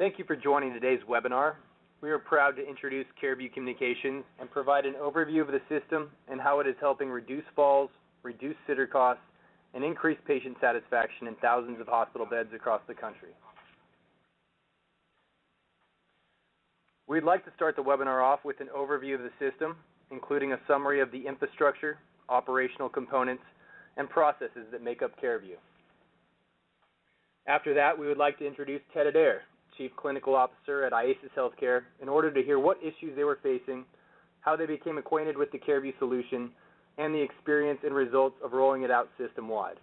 Thank you for joining today's webinar. We are proud to introduce CareView Communications and provide an overview of the system and how it is helping reduce falls, reduce sitter costs, and increase patient satisfaction in thousands of hospital beds across the country. We'd like to start the webinar off with an overview of the system, including a summary of the infrastructure, operational components, and processes that make up CareView. After that, we would like to introduce Ted Adair, Chief Clinical Officer at Iasis Healthcare, in order to hear what issues they were facing, how they became acquainted with the CareView solution, and the experience and results of rolling it out system-wide.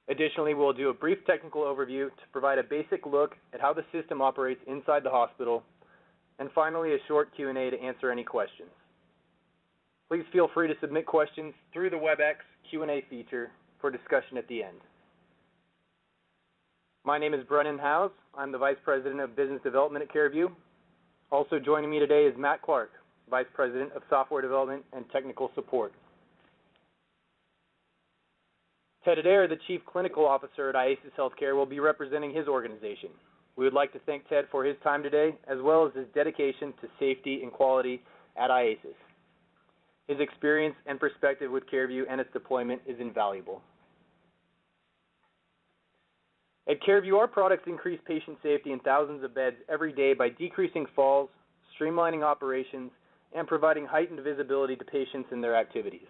Additionally, we'll do a brief technical overview to provide a basic look at how the system operates inside the hospital, and finally a short Q&A to answer any questions. Please feel free to submit questions through the WebEx Q&A feature for discussion at the end. My name is Brennan Howes. I'm the Vice President of Business Development at CareView. Also joining me today is Matt Clark, Vice President of Software Development and Technical Support. Ted Adair, the Chief Clinical Officer at Iasis Healthcare, will be representing his organization. We would like to thank Ted for his time today, as well as his dedication to safety and quality at Iasis. His experience and perspective with CareView and its deployment is invaluable. At CareView, our products increase patient safety in thousands of beds every day by decreasing falls, streamlining operations, and providing heightened visibility to patients and their activities.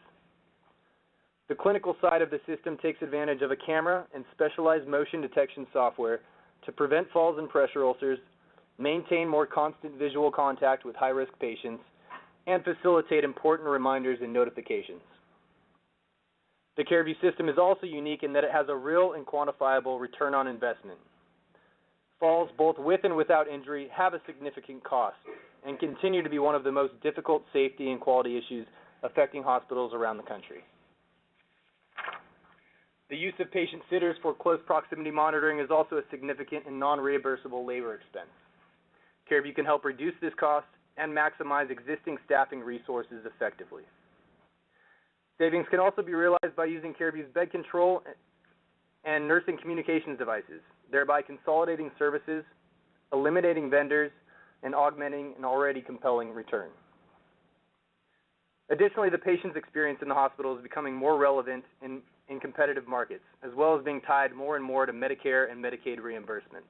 The clinical side of the system takes advantage of a camera and specialized motion detection software to prevent falls and pressure ulcers, maintain more constant visual contact with high-risk patients, and facilitate important reminders and notifications. The CareView system is also unique in that it has a real and quantifiable return on investment. Falls, both with and without injury, have a significant cost and continue to be one of the most difficult safety and quality issues affecting hospitals around the country. The use of patient sitters for close proximity monitoring is also a significant and non-reimbursable labor expense. CareView can help reduce this cost and maximize existing staffing resources effectively. Savings can also be realized by using CareView's bed control and nursing communications devices, thereby consolidating services, eliminating vendors, and augmenting an already compelling return. Additionally, the patient's experience in the hospital is becoming more relevant in competitive markets, as well as being tied more and more to Medicare and Medicaid reimbursement.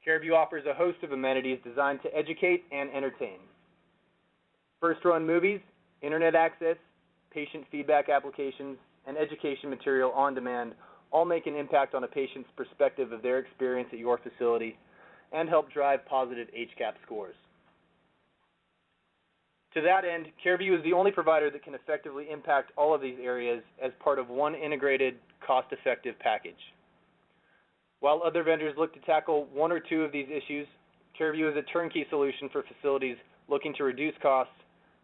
CareView offers a host of amenities designed to educate and entertain. First-run movies, internet access, patient feedback applications, and education material on demand all make an impact on a patient's perspective of their experience at your facility and help drive positive HCAHPS scores. To that end, CareView is the only provider that can effectively impact all of these areas as part of one integrated, cost-effective package. While other vendors look to tackle one or two of these issues, CareView is a turnkey solution for facilities looking to reduce costs,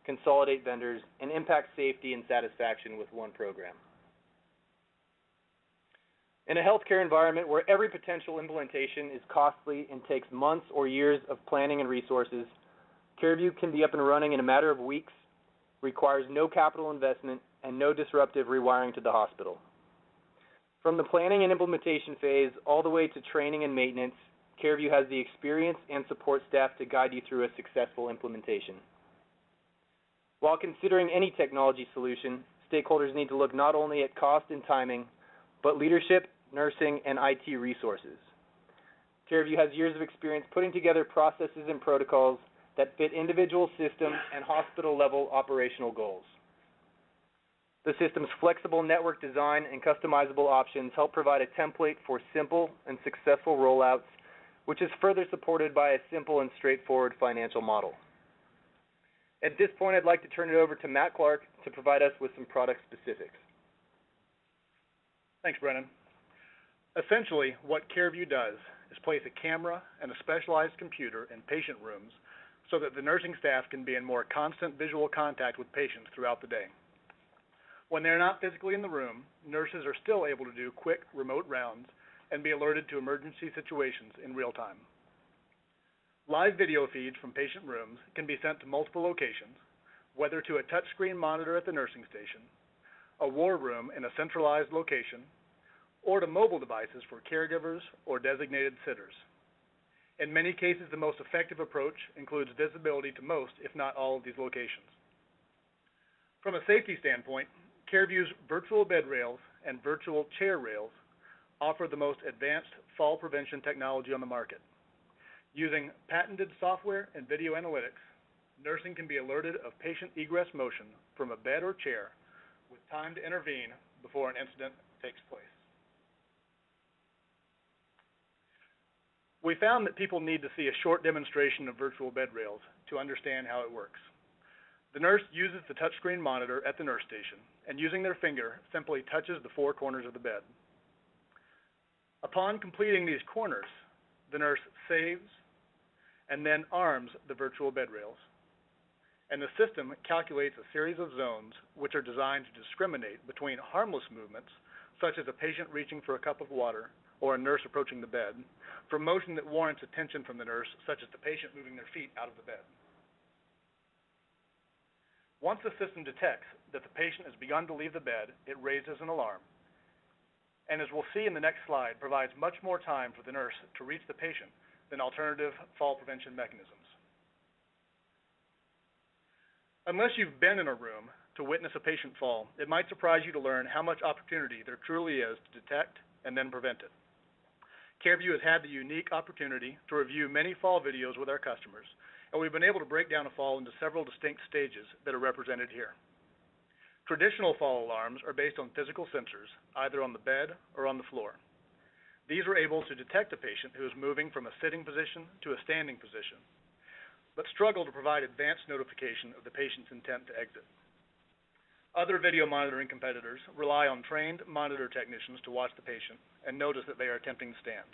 consolidate vendors, and impact safety and satisfaction with one program. In a healthcare environment where every potential implementation is costly and takes months or years of planning and resources, CareView can be up and running in a matter of weeks, requires no capital investment, and no disruptive rewiring to the hospital. From the planning and implementation phase all the way to training and maintenance, CareView has the experience and support staff to guide you through a successful implementation. While considering any technology solution, stakeholders need to look not only at cost and timing, but leadership, nursing, and IT resources. CareView has years of experience putting together processes and protocols that fit individual system and hospital-level operational goals. The system's flexible network design and customizable options help provide a template for simple and successful rollouts, which is further supported by a simple and straightforward financial model. At this point, I'd like to turn it over to Matt Clark to provide us with some product specifics. Thanks, Brennan. Essentially, what CareView does is place a camera and a specialized computer in patient rooms so that the nursing staff can be in more constant visual contact with patients throughout the day. When they're not physically in the room, nurses are still able to do quick remote rounds and be alerted to emergency situations in real time. Live video feeds from patient rooms can be sent to multiple locations, whether to a touchscreen monitor at the nursing station, a war room in a centralized location, or to mobile devices for caregivers or designated sitters. In many cases, the most effective approach includes visibility to most, if not all, of these locations. From a safety standpoint, CareView's virtual bed rails and virtual chair rails offer the most advanced fall prevention technology on the market. Using patented software and video analytics, nursing can be alerted of patient egress motion from a bed or chair with time to intervene before an incident takes place. We found that people need to see a short demonstration of virtual bed rails to understand how it works. The nurse uses the touchscreen monitor at the nurse station and using their finger simply touches the four corners of the bed. Upon completing these corners, the nurse saves and then arms the virtual bed rails. And the system calculates a series of zones which are designed to discriminate between harmless movements, such as a patient reaching for a cup of water or a nurse approaching the bed, from motion that warrants attention from the nurse, such as the patient moving their feet out of the bed. Once the system detects that the patient has begun to leave the bed, it raises an alarm. And as we'll see in the next slide, provides much more time for the nurse to reach the patient than alternative fall prevention mechanisms. Unless you've been in a room to witness a patient fall, it might surprise you to learn how much opportunity there truly is to detect and then prevent it. CareView has had the unique opportunity to review many fall videos with our customers, and we've been able to break down a fall into several distinct stages that are represented here. Traditional fall alarms are based on physical sensors, either on the bed or on the floor. These are able to detect a patient who is moving from a sitting position to a standing position, but struggle to provide advanced notification of the patient's intent to exit. Other video monitoring competitors rely on trained monitor technicians to watch the patient and notice that they are attempting to stand.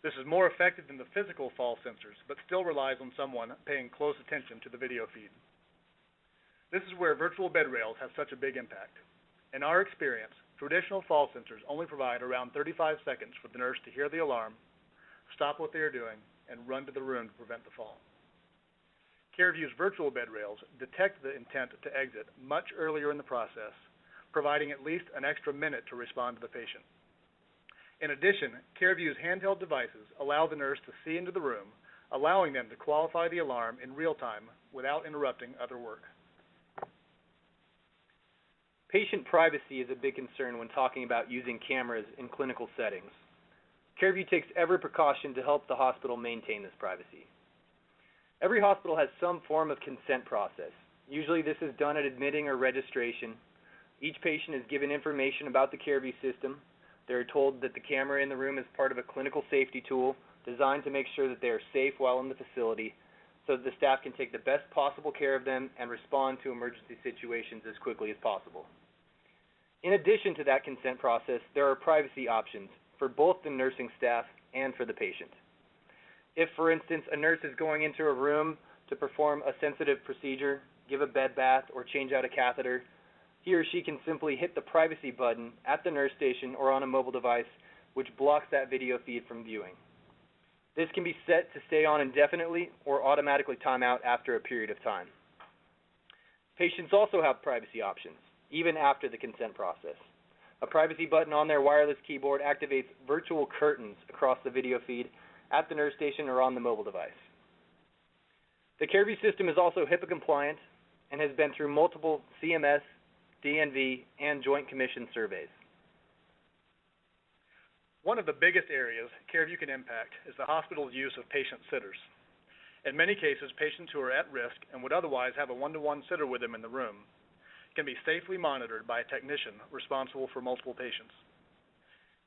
This is more effective than the physical fall sensors, but still relies on someone paying close attention to the video feed. This is where virtual bed rails have such a big impact. In our experience, traditional fall sensors only provide around 35 seconds for the nurse to hear the alarm, stop what they are doing, and run to the room to prevent the fall. CareView's virtual bed rails detect the intent to exit much earlier in the process, providing at least an extra minute to respond to the patient. In addition, CareView's handheld devices allow the nurse to see into the room, allowing them to qualify the alarm in real time without interrupting other work. Patient privacy is a big concern when talking about using cameras in clinical settings. CareView takes every precaution to help the hospital maintain this privacy. Every hospital has some form of consent process. Usually this is done at admitting or registration. Each patient is given information about the CareView system. They are told that the camera in the room is part of a clinical safety tool designed to make sure that they are safe while in the facility so that the staff can take the best possible care of them and respond to emergency situations as quickly as possible. In addition to that consent process, there are privacy options for both the nursing staff and for the patient. If, for instance, a nurse is going into a room to perform a sensitive procedure, give a bed bath, or change out a catheter, he or she can simply hit the privacy button at the nurse station or on a mobile device, which blocks that video feed from viewing. This can be set to stay on indefinitely or automatically time out after a period of time. Patients also have privacy options, even after the consent process. A privacy button on their wireless keyboard activates virtual curtains across the video feed at the nurse station or on the mobile device. The CareView system is also HIPAA compliant and has been through multiple CMS, DNV, and Joint Commission surveys. One of the biggest areas CareView can impact is the hospital's use of patient sitters. In many cases, patients who are at risk and would otherwise have a one-to-one sitter with them in the room can be safely monitored by a technician responsible for multiple patients.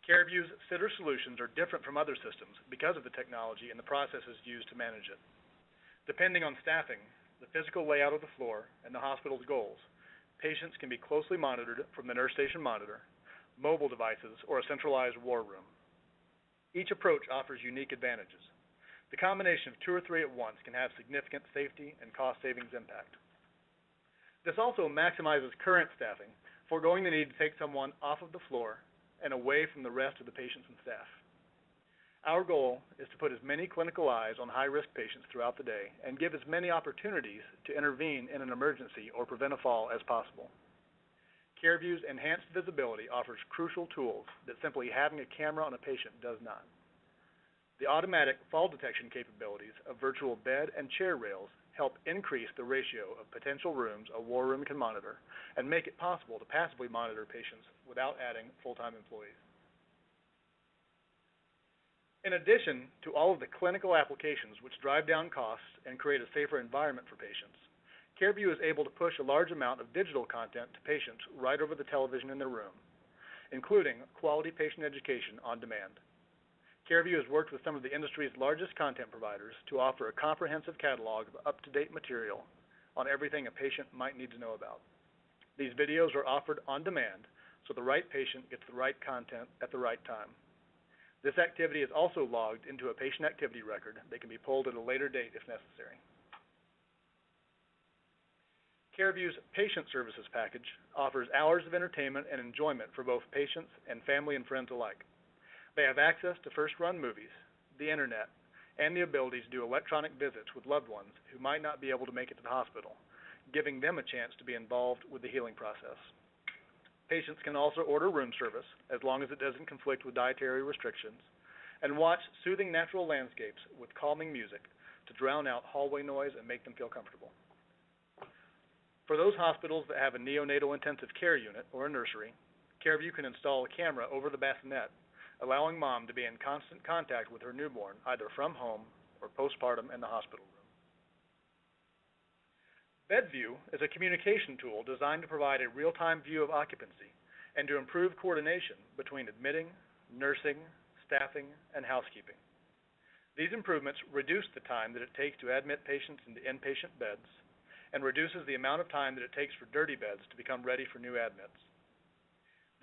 CareView's sitter solutions are different from other systems because of the technology and the processes used to manage it. Depending on staffing, the physical layout of the floor, and the hospital's goals, patients can be closely monitored from the nurse station monitor, mobile devices, or a centralized war room. Each approach offers unique advantages. The combination of 2 or 3 at once can have significant safety and cost savings impact. This also maximizes current staffing, foregoing the need to take someone off of the floor and away from the rest of the patients and staff. Our goal is to put as many clinical eyes on high-risk patients throughout the day and give as many opportunities to intervene in an emergency or prevent a fall as possible. CareView's enhanced visibility offers crucial tools that simply having a camera on a patient does not. The automatic fall detection capabilities of virtual bed and chair rails help increase the ratio of potential rooms a war room can monitor and make it possible to passively monitor patients without adding full-time employees. In addition to all of the clinical applications which drive down costs and create a safer environment for patients, CareView is able to push a large amount of digital content to patients right over the television in their room, including quality patient education on demand. CareView has worked with some of the industry's largest content providers to offer a comprehensive catalog of up-to-date material on everything a patient might need to know about. These videos are offered on demand, so the right patient gets the right content at the right time. This activity is also logged into a patient activity record that can be pulled at a later date if necessary. CareView's Patient Services package offers hours of entertainment and enjoyment for both patients and family and friends alike. They have access to first-run movies, the internet, and the ability to do electronic visits with loved ones who might not be able to make it to the hospital, giving them a chance to be involved with the healing process. Patients can also order room service, as long as it doesn't conflict with dietary restrictions, and watch soothing natural landscapes with calming music to drown out hallway noise and make them feel comfortable. For those hospitals that have a neonatal intensive care unit or a nursery, CareView can install a camera over the bassinet, allowing mom to be in constant contact with her newborn, either from home or postpartum in the hospital room. BedView is a communication tool designed to provide a real-time view of occupancy and to improve coordination between admitting, nursing, staffing, and housekeeping. These improvements reduce the time that it takes to admit patients into inpatient beds and reduces the amount of time that it takes for dirty beds to become ready for new admits.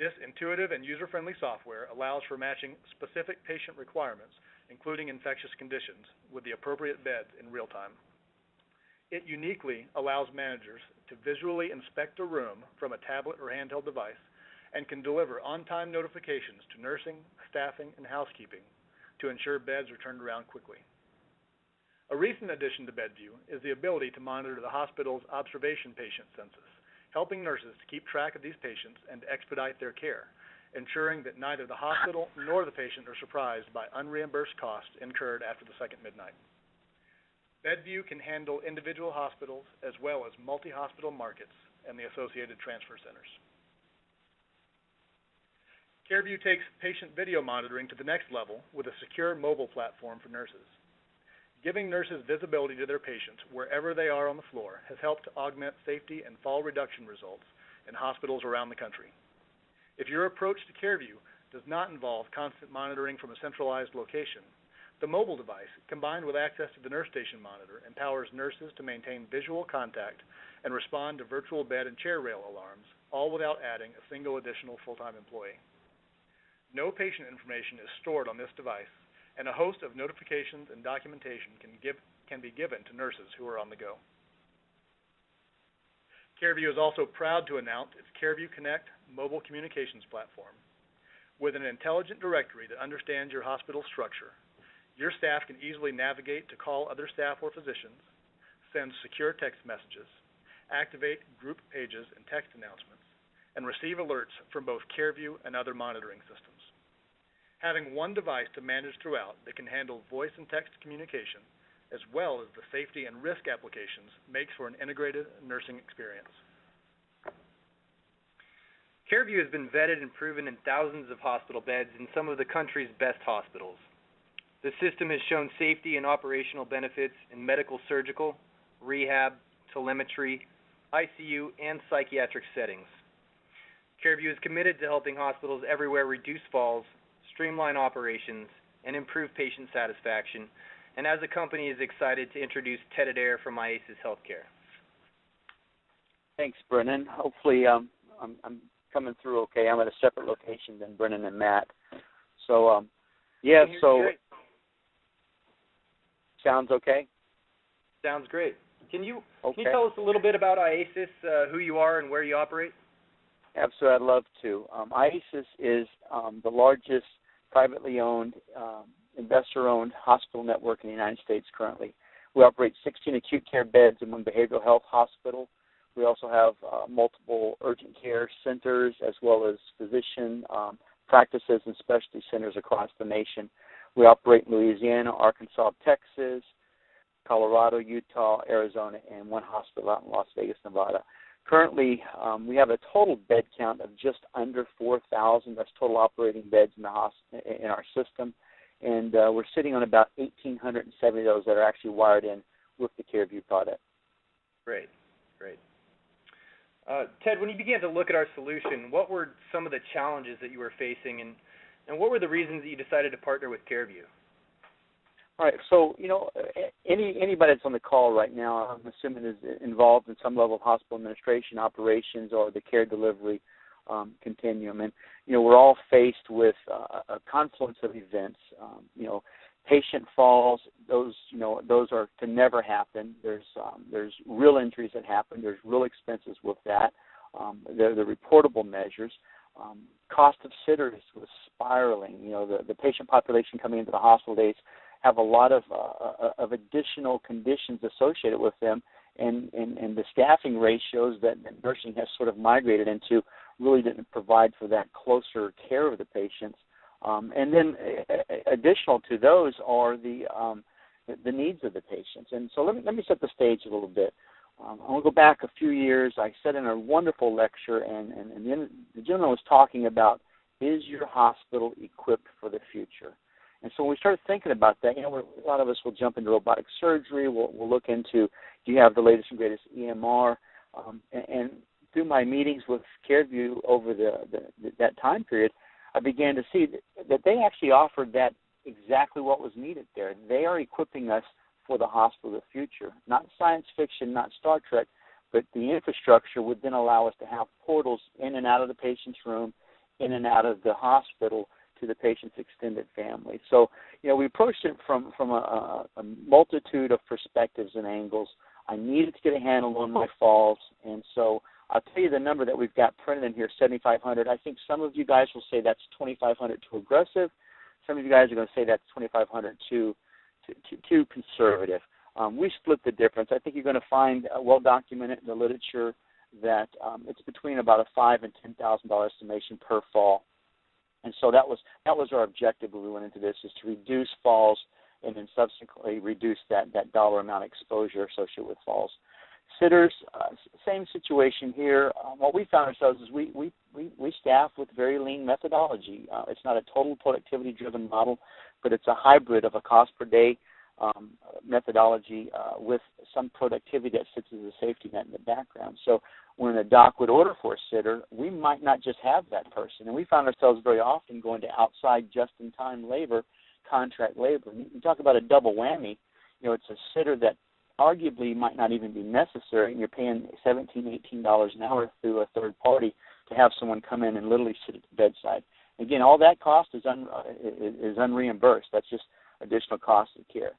This intuitive and user-friendly software allows for matching specific patient requirements, including infectious conditions, with the appropriate beds in real time. It uniquely allows managers to visually inspect a room from a tablet or handheld device and can deliver on-time notifications to nursing, staffing, and housekeeping to ensure beds are turned around quickly. A recent addition to BedView is the ability to monitor the hospital's observation patient census, helping nurses to keep track of these patients and to expedite their care, ensuring that neither the hospital nor the patient are surprised by unreimbursed costs incurred after the second midnight. BedView can handle individual hospitals as well as multi-hospital markets and the associated transfer centers. CareView takes patient video monitoring to the next level with a secure mobile platform for nurses. Giving nurses visibility to their patients wherever they are on the floor has helped to augment safety and fall reduction results in hospitals around the country. If your approach to CareView does not involve constant monitoring from a centralized location, the mobile device, combined with access to the nurse station monitor, empowers nurses to maintain visual contact and respond to virtual bed and chair rail alarms, all without adding a single additional full-time employee. No patient information is stored on this device, and a host of notifications and documentation can be given to nurses who are on the go. CareView is also proud to announce its CareView Connect mobile communications platform. With an intelligent directory that understands your hospital structure, your staff can easily navigate to call other staff or physicians, send secure text messages, activate group pages and text announcements, and receive alerts from both CareView and other monitoring systems. Having one device to manage throughout that can handle voice and text communication, as well as the safety and risk applications, makes for an integrated nursing experience. CareView has been vetted and proven in thousands of hospital beds in some of the country's best hospitals. The system has shown safety and operational benefits in medical, surgical, rehab, telemetry, ICU, and psychiatric settings. CareView is committed to helping hospitals everywhere reduce falls, streamline operations, and improve patient satisfaction, and as a company is excited to introduce Ted Adair from Iasis Healthcare. Thanks, Brennan. Hopefully I'm coming through okay. I'm at a separate location than Brennan and Matt. So, yeah, so great. Sounds okay? Sounds great. Can you tell us a little bit about Iasis, who you are and where you operate? Absolutely, I'd love to. Iasis is the largest privately owned, investor-owned hospital network in the United States currently. We operate 16 acute care beds in one behavioral health hospital. We also have multiple urgent care centers as well as physician practices and specialty centers across the nation. We operate in Louisiana, Arkansas, Texas, Colorado, Utah, Arizona, and one hospital out in Las Vegas, Nevada. Currently, we have a total bed count of just under 4,000. That's total operating beds in our system. And we're sitting on about 1,870 of those that are actually wired in with the CareView product. Great, great. Ted, when you began to look at our solution, what were some of the challenges that you were facing, and what were the reasons that you decided to partner with CareView? All right, so, anybody that's on the call right now, I'm assuming is involved in some level of hospital administration, operations, or the care delivery continuum. And, we're all faced with a confluence of events. Patient falls, those are to never happen. There's real injuries that happen. There's real expenses with that. They're the reportable measures. Cost of sitters was spiraling. The patient population coming into the hospital days have a lot of additional conditions associated with them, and the staffing ratios that nursing has sort of migrated into really didn't provide for that closer care of the patients. And then additional to those are the needs of the patients. And so let me set the stage a little bit. I want to go back a few years. I said in a wonderful lecture, and the gentleman was talking about, is your hospital equipped for the future? And so when we started thinking about that, a lot of us will jump into robotic surgery. We'll look into, do you have the latest and greatest EMR? And through my meetings with CareView over that time period, I began to see that they actually offered that exactly what was needed there. They are equipping us for the hospital of the future. Not science fiction, not Star Trek, but the infrastructure would then allow us to have portals in and out of the patient's room, in and out of the hospital to the patient's extended family. So, we approached it from a multitude of perspectives and angles. I needed to get a handle on my falls, and so I'll tell you the number that we've got printed in here, 7,500. I think some of you guys will say that's 2,500 too aggressive. Some of you guys are going to say that's 2,500 too conservative. We split the difference. I think you're going to find well documented in the literature that it's between about a $5,000 and $10,000 estimation per fall. And so that was our objective when we went into this, is to reduce falls and then subsequently reduce that dollar amount exposure associated with falls. Sitters, same situation here. What we found ourselves is we staff with very lean methodology. It's not a total productivity-driven model, but it's a hybrid of a cost per day methodology with some productivity that sits as a safety net in the background. So when a doc would order for a sitter, we might not just have that person. And we found ourselves very often going to outside just-in-time labor, contract labor. And you talk about a double whammy. It's a sitter that arguably might not even be necessary, and you're paying $17, $18 an hour through a third party to have someone come in and literally sit at the bedside. Again, all that cost is unreimbursed. That's just additional cost of care.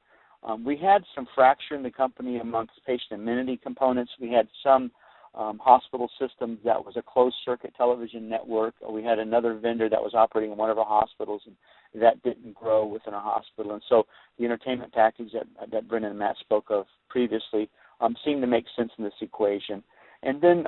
We had some fracture in the company amongst patient amenity components. We had some hospital systems that was a closed-circuit television network. We had another vendor that was operating in one of our hospitals, and that didn't grow within our hospital. And so the entertainment package that Brendan and Matt spoke of previously seemed to make sense in this equation. And then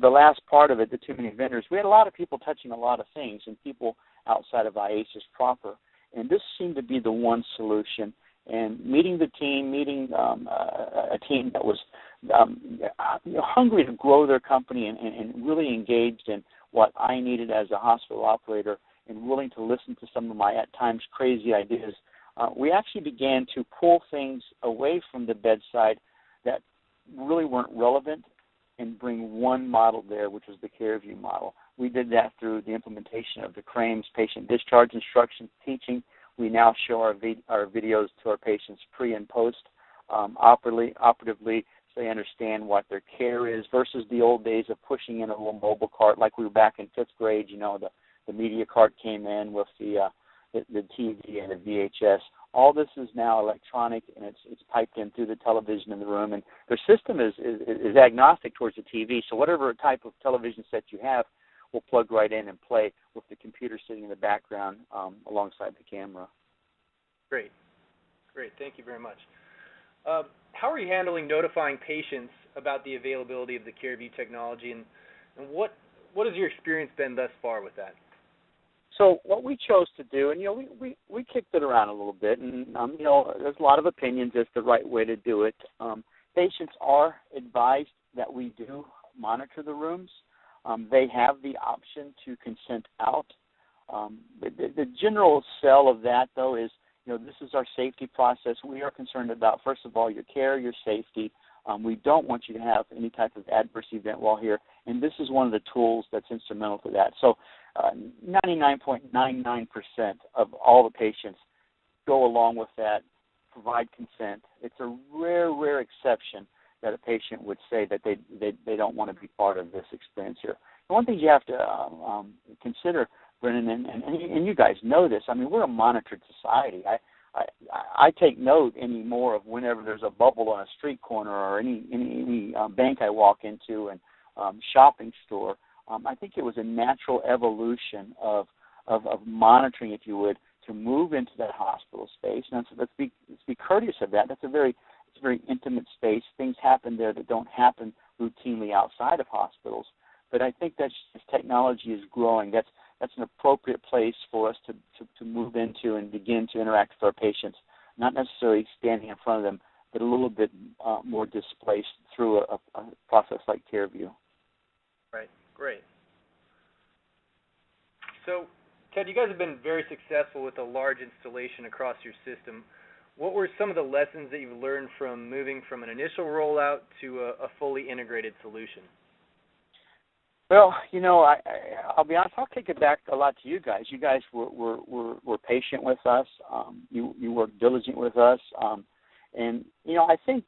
the last part of it, the too many vendors, we had a lot of people touching a lot of things and people outside of Iasis proper. And this seemed to be the one solution. And meeting a team that was hungry to grow their company and really engaged in what I needed as a hospital operator and willing to listen to some of my, at times, crazy ideas, we actually began to pull things away from the bedside that really weren't relevant and bring one model there, which was the CareView model. We did that through the implementation of the CRAMS patient discharge instruction teaching. We now show our videos to our patients pre and post operatively, so they understand what their care is versus the old days of pushing in a little mobile cart like we were back in fifth grade. The media cart came in with the TV and the VHS. All this is now electronic, and it's piped in through the television in the room. And their system is agnostic towards the TV, so whatever type of television set you have will plug right in and play with the computer sitting in the background alongside the camera. Great. Thank you very much. how are you handling notifying patients about the availability of the CareView technology, and what has your experience been thus far with that? So what we chose to do, and we kicked it around a little bit, and there's a lot of opinions as to the right way to do it. Patients are advised that we do monitor the rooms. They have the option to consent out. The general sell of that, though, is this is our safety process. We are concerned about, first of all, your care, your safety. We don't want you to have any type of adverse event while here, and this is one of the tools that's instrumental to that. So 99.99% of all the patients go along with that, provide consent. It's a rare exception that a patient would say that they don't want to be part of this experience here. And one thing you have to consider, Brennan, and you guys know this, I mean, we're a monitored society. I take note anymore of whenever there's a bubble on a street corner or any bank I walk into and shopping store. I think it was a natural evolution of monitoring, if you would, to move into that hospital space. Now, so let's be courteous of that. It's a very intimate space. Things happen there that don't happen routinely outside of hospitals. But I think that as technology is growing, that's an appropriate place for us to move into and begin to interact with our patients, not necessarily standing in front of them, but a little bit more displaced through a process like CareView. Right, great. So, Ted, you guys have been very successful with a large installation across your system. What were some of the lessons that you've learned from moving from an initial rollout to a fully integrated solution? Well, I'll be honest. I'll kick it back a lot to you guys. You guys were patient with us. You worked diligent with us, and I think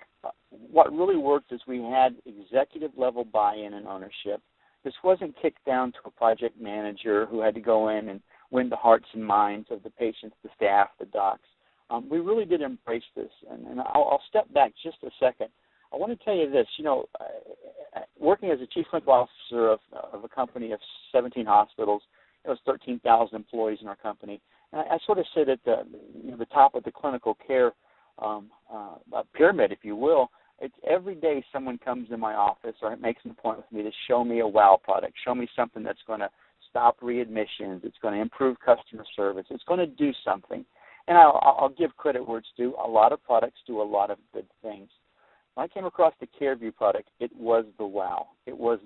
what really worked is we had executive level buy-in and ownership. This wasn't kicked down to a project manager who had to go in and win the hearts and minds of the patients, the staff, the docs. We really did embrace this, and I'll step back just a second. I want to tell you this, working as a chief clinical officer of a company of 17 hospitals, it was 13,000 employees in our company, and I sort of sit at the top of the clinical care pyramid, if you will. It's every day someone comes in my office or makes an appointment with me to show me a wow product, show me something that's going to stop readmissions, it's going to improve customer service, it's going to do something. And I'll give credit where it's due. A lot of products do a lot of good things. When I came across the CareView product, it was the wow. It was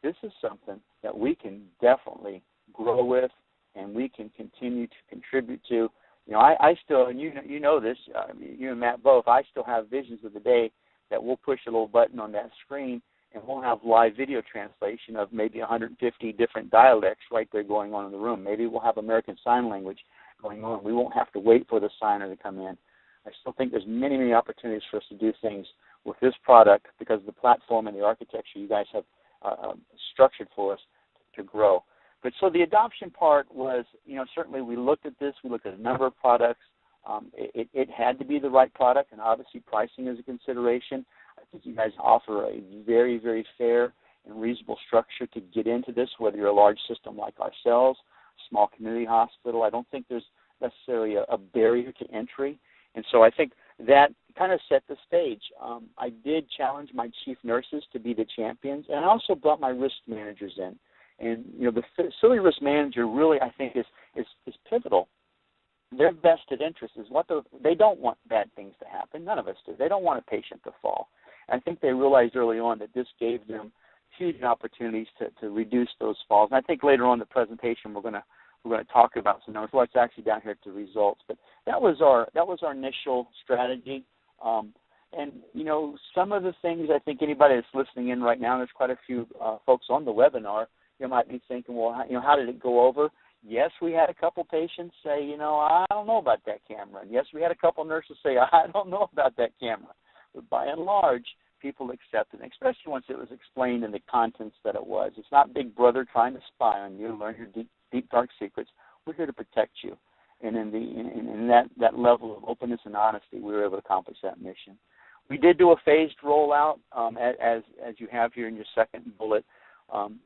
this is something that we can definitely grow with and we can continue to contribute to. I still, and you know this, you and Matt both, I still have visions of the day that we'll push a little button on that screen and we'll have live video translation of maybe 150 different dialects right there going on in the room. Maybe we'll have American Sign Language going on. We won't have to wait for the signer to come in. I still think there's many opportunities for us to do things with this product because of the platform and the architecture you guys have structured for us to grow. But so the adoption part was, certainly we looked at this. We looked at a number of products. It had to be the right product, and obviously pricing is a consideration. I think you guys offer a very fair and reasonable structure to get into this, whether you're a large system like ourselves, small community hospital. I don't think there's necessarily a barrier to entry. And so I think that kind of set the stage. I did challenge my chief nurses to be the champions, and I also brought my risk managers in. And, the facility risk manager really, I think, is pivotal. Their vested interest is they don't want bad things to happen. None of us do. They don't want a patient to fall. And I think they realized early on that this gave them huge opportunities to reduce those falls. And I think later on in the presentation we're going to talk about some numbers. Well, it's actually down here at the results, but that was our initial strategy. And some of the things I think anybody that's listening in right now, there's quite a few folks on the webinar, you might be thinking, well, how did it go over? Yes, we had a couple patients say, I don't know about that camera. And yes, we had a couple nurses say, I don't know about that camera. But by and large, people accepted it, especially once it was explained in the contents that it was. It's not Big Brother trying to spy on you, learn your deep dark secrets. We're here to protect you. And in that level of openness and honesty, we were able to accomplish that mission. We did do a phased rollout, as you have here in your second bullet.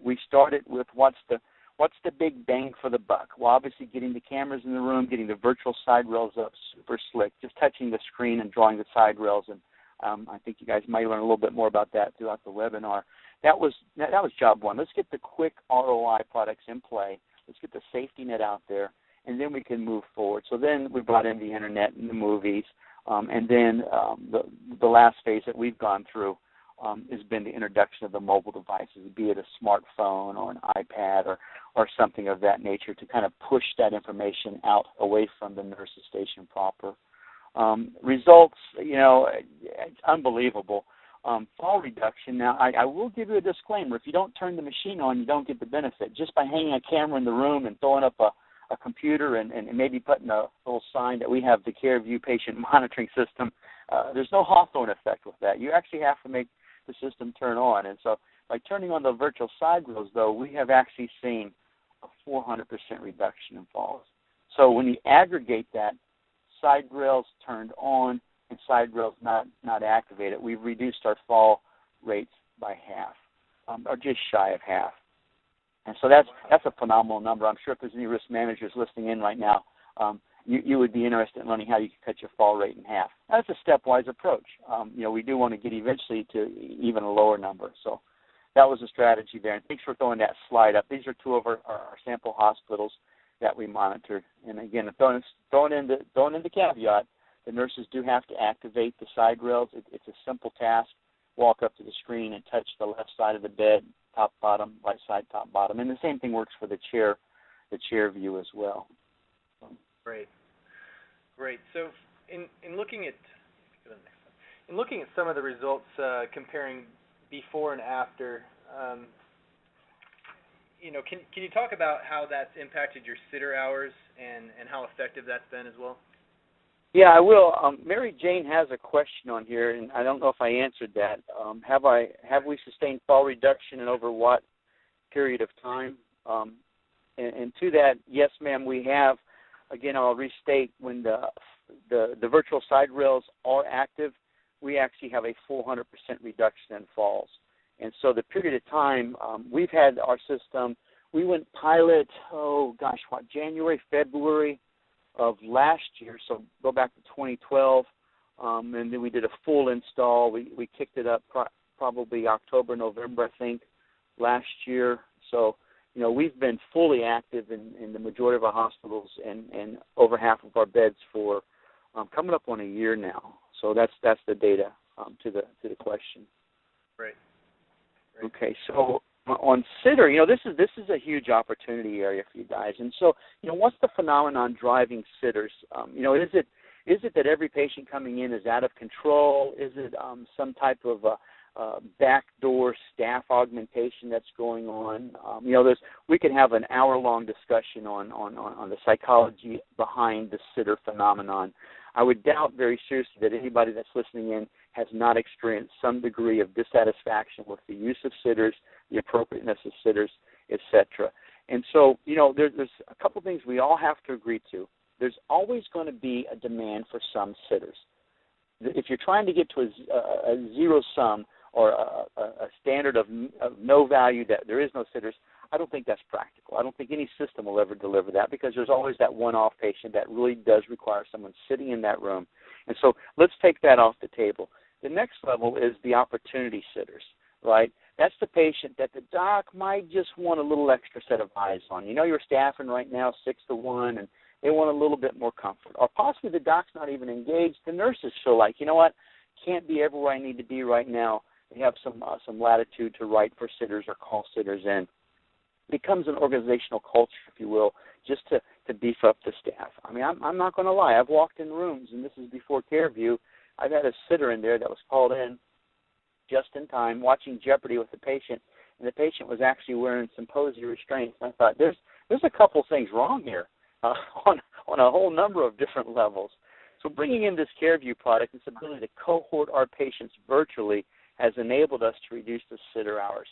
We started with what's the big bang for the buck? Well, obviously getting the cameras in the room, getting the virtual side rails up, super slick, just touching the screen and drawing the side rails and I think you guys might learn a little bit more about that throughout the webinar. That was job one. Let's get the quick ROI products in play. Let's get the safety net out there, and then we can move forward. So then we brought in the internet and the movies, and then the last phase that we've gone through has been the introduction of the mobile devices, be it a smartphone or an iPad or something of that nature, to kind of push that information out away from the nurse's station proper. Results, it's unbelievable. Fall reduction. Now, I will give you a disclaimer. If you don't turn the machine on, you don't get the benefit. Just by hanging a camera in the room and throwing up a computer and maybe putting a little sign that we have the CareView patient monitoring system, there's no Hawthorne effect with that. You actually have to make the system turn on. And so by turning on the virtual side rails, though, we have actually seen a 400% reduction in falls. So when you aggregate that, side rails turned on and side rails not activated, we've reduced our fall rates by half, or just shy of half. And so that's a phenomenal number. I'm sure if there's any risk managers listening in right now, you would be interested in learning how you can cut your fall rate in half. That's a stepwise approach. We do want to get eventually to even a lower number. So that was a strategy there. And thanks for throwing that slide up. These are two of our sample hospitals that we monitored. And again, throwing in the caveat, the nurses do have to activate the side rails. It's a simple task. Walk up to the screen and touch the left side of the bed, top, bottom, right side, top, bottom. And the same thing works for the chair view as well. Great. So in looking at some of the results, comparing before and after, can you talk about how that's impacted your sitter hours and how effective that's been as well? Yeah, I will. Mary Jane has a question on here, and I don't know if I answered that. Have we sustained fall reduction and over what period of time? And to that, yes, ma'am, we have. Again, I'll restate, when the virtual side rails are active, we actually have a 400% reduction in falls. And so the period of time, we've had our system, we went pilot, January, February of last year, so go back to 2012, and then we did a full install. We kicked it up probably October, November, I think, last year. So, we've been fully active in the majority of our hospitals and over half of our beds for coming up on a year now. So that's the data to the question. Right. Okay, so on sitter, this is a huge opportunity area for you guys. And so, what's the phenomenon driving sitters? Is it that every patient coming in is out of control? Is it some type of backdoor staff augmentation that's going on? We could have an hour-long discussion on the psychology behind the sitter phenomenon. I would doubt very seriously that anybody that's listening in has not experienced some degree of dissatisfaction with the use of sitters, the appropriateness of sitters, etc. And so, there's a couple things we all have to agree to. There's always going to be a demand for some sitters. If you're trying to get to a zero sum or a standard of no value, that there is no sitters, I don't think that's practical. I don't think any system will ever deliver that, because there's always that one-off patient that really does require someone sitting in that room. And so let's take that off the table. The next level is the opportunity sitters, right? That's the patient that the doc might just want a little extra set of eyes on. You're staffing right now 6 to 1, and they want a little bit more comfort. Or possibly the doc's not even engaged. The nurses feel like, can't be everywhere I need to be right now. They have some latitude to write for sitters or call sitters in. It becomes an organizational culture, if you will, just to beef up the staff. I mean, I'm not going to lie. I've walked in rooms, and this is before CareView. I've had a sitter in there that was called in just in time, watching Jeopardy with the patient, and the patient was actually wearing some posy restraints. And I thought, there's a couple things wrong here on a whole number of different levels. So bringing in this CareView product, this ability to cohort our patients virtually, has enabled us to reduce the sitter hours.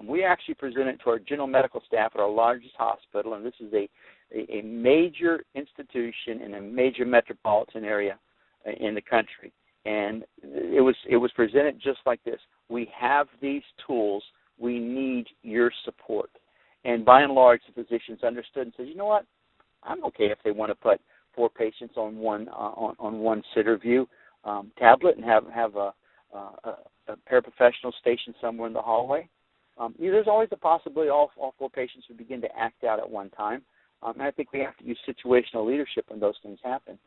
We actually presented to our general medical staff at our largest hospital, and this is a major institution in a major metropolitan area in the country. And it was presented just like this. We have these tools. We need your support. And by and large, the physicians understood and said, you know what? I'm okay if they want to put 4 patients on one SitterView tablet and have a paraprofessional stationed somewhere in the hallway. There's always a possibility all 4 patients would begin to act out at one time. And I think we have to use situational leadership when those things happen.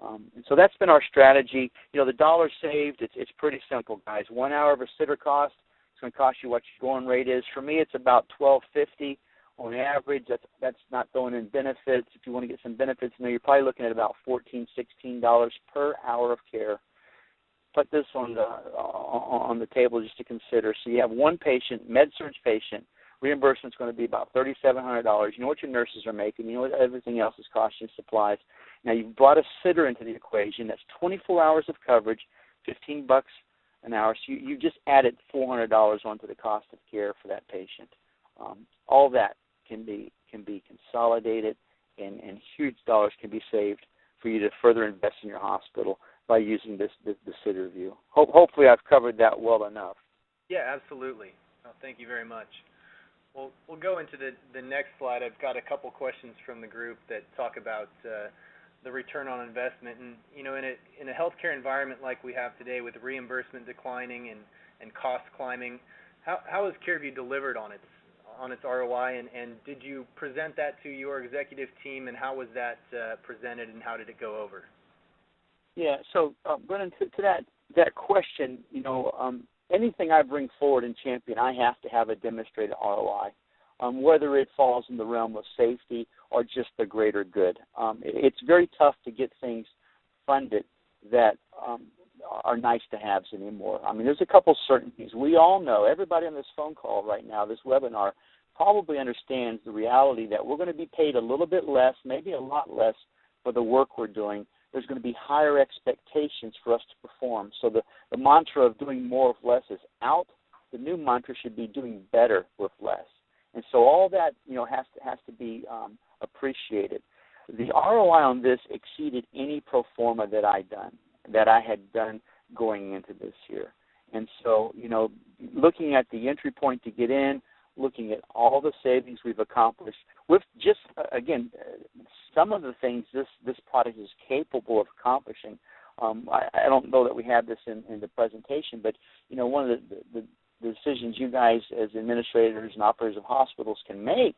And so that's been our strategy. The dollar saved, it's pretty simple, guys. 1 hour of a sitter cost, it's going to cost you what your going rate is. For me, it's about $12.50 on average. That's not throwing in benefits. If you want to get some benefits, you're probably looking at about $14, $16 per hour of care. Put this on the table just to consider. So you have one patient, med-surg patient, reimbursement's going to be about $3,700. You know what your nurses are making. You know what everything else is costing, supplies. Now you've brought a sitter into the equation. That's 24 hours of coverage, $15 an hour. So you just added $400 onto the cost of care for that patient. All that can be consolidated, and huge dollars can be saved for you to further invest in your hospital by using the SitterView. Hopefully I've covered that well enough. Yeah, absolutely. Oh, thank you very much. Well, we'll go into the next slide. I've got a couple questions from the group that talk about the return on investment. And, in a healthcare environment like we have today with reimbursement declining and costs climbing, how has CareView delivered on its ROI? And did you present that to your executive team, and how was that presented, and how did it go over? Yeah, so Brennan, to that question, anything I bring forward and champion, I have to have a demonstrated ROI, whether it falls in the realm of safety or just the greater good. It's very tough to get things funded that are nice to haves anymore. There's a couple certainties. We all know, everybody on this phone call right now, this webinar, probably understands the reality that we're going to be paid a little bit less, maybe a lot less, for the work we're doing. There's going to be higher expectations for us to perform. So the mantra of doing more with less is out. The new mantra should be doing better with less. And so all that has to be appreciated. The ROI on this exceeded any pro forma that I had done going into this year. And so looking at the entry point to get in, looking at all the savings we've accomplished with just, again, some of the things this product is capable of accomplishing. I don't know that we have this in the presentation, but, one of the decisions you guys as administrators and operators of hospitals can make